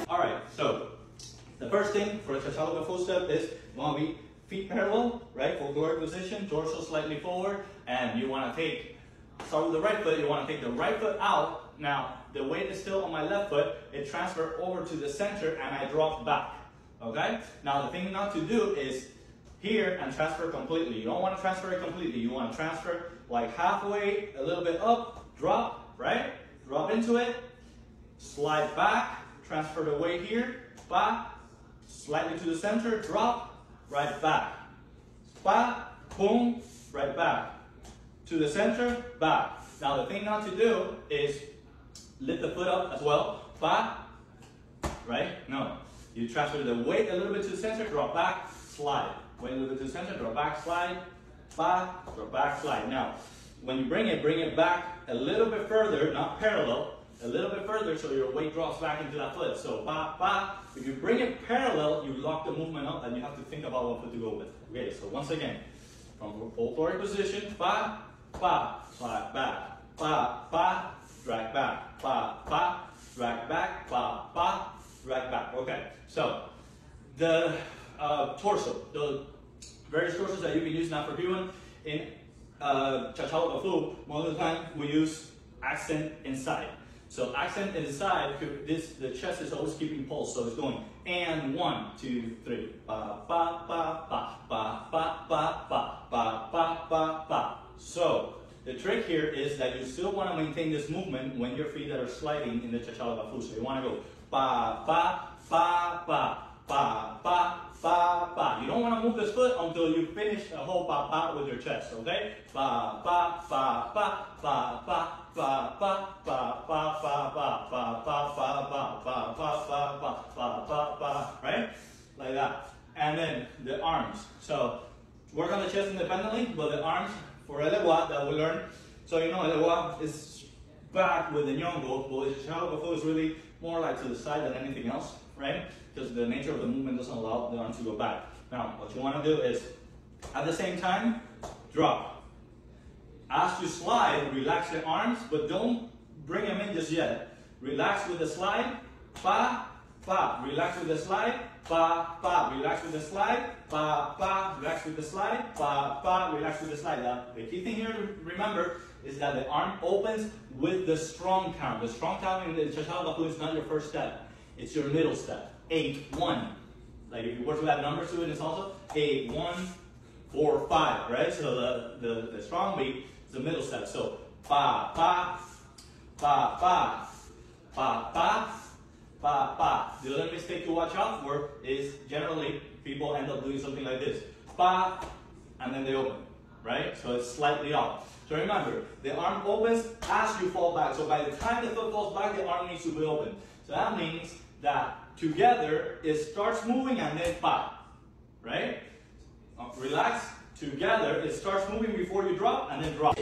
Alright, so the first thing for a Chachalupa full step is you want to be feet parallel, right? Folkloric position, torso slightly forward, and you want to start with the right foot, you want to take the right foot out. Now, the weight is still on my left foot, it transfers over to the center and I drop back, okay? Now, the thing not to do is here and transfer completely. You don't want to transfer it completely, you want to transfer like halfway, a little bit up, drop, right? Drop into it, slide back, transfer the weight here, back, slightly to the center, drop, right back. Back, boom, right back. To the center, back. Now the thing not to do is lift the foot up as well. Back, right? No. You transfer the weight a little bit to the center, drop back, slide. Weight a little bit to the center, drop back, slide, back, drop back, slide. Now, when you bring it back a little bit further, not parallel, a little bit further so your weight drops back into that foot. So, ba, ba. If you bring it parallel, you lock the movement up and you have to think about what foot to go with. Okay, so once again, from folkloric position, ba, ba, slide back, ba, ba, drag back, ba, ba, drag back, ba, ba, drag back. Okay, so the torso, the various torsos that you can use now for Human in Chachalupa Fu, most of the time we use accent inside. So accent inside, the chest is always keeping pulse, so it's going and 1, 2, 3, ba ba ba ba ba ba ba ba ba ba ba ba. So the trick here is that you still want to maintain this movement when your feet are sliding in the Chachalupa Fu. So you want to go ba ba ba ba ba ba ba ba. You don't want to move this foot until you finish the whole ba ba with your chest, okay? Ba ba ba ba ba ba ba ba ba ba ba ba ba ba ba ba ba ba ba ba, right? Like that. And then the arms. So work on the chest independently, but the arms for Elewa that we learn. So you know Elewa is back with the Nyongo, but the Chachalupa Fu is really more like to the side than anything else, right? Because the nature of the movement doesn't allow the arms to go back. Now, what you want to do is, at the same time, drop. As you slide, relax the arms, but don't bring them in just yet. Relax with the slide, ba, ba. Relax with the slide, ba, ba. Relax with the slide, ba, ba. Relax with the slide, ba, ba. Relax with the slide. Now, the key thing here to remember is that the arm opens with the strong count. The strong count in the Chachalupa Fu is not your first step. It's your middle step. 8, 1. Like if you were to add numbers to it, it's also 8, 1, 4, 5, right? So the strong beat is the middle step. So ba, ba, ba, ba, ba, ba, ba, ba. The other mistake to watch out for is generally people end up doing something like this. Ba, and then they open, right? So it's slightly off. So remember, the arm opens as you fall back. So by the time the foot falls back, the arm needs to be open. So that means that together it starts moving and then pop, right? Relax, together it starts moving before you drop and then drop.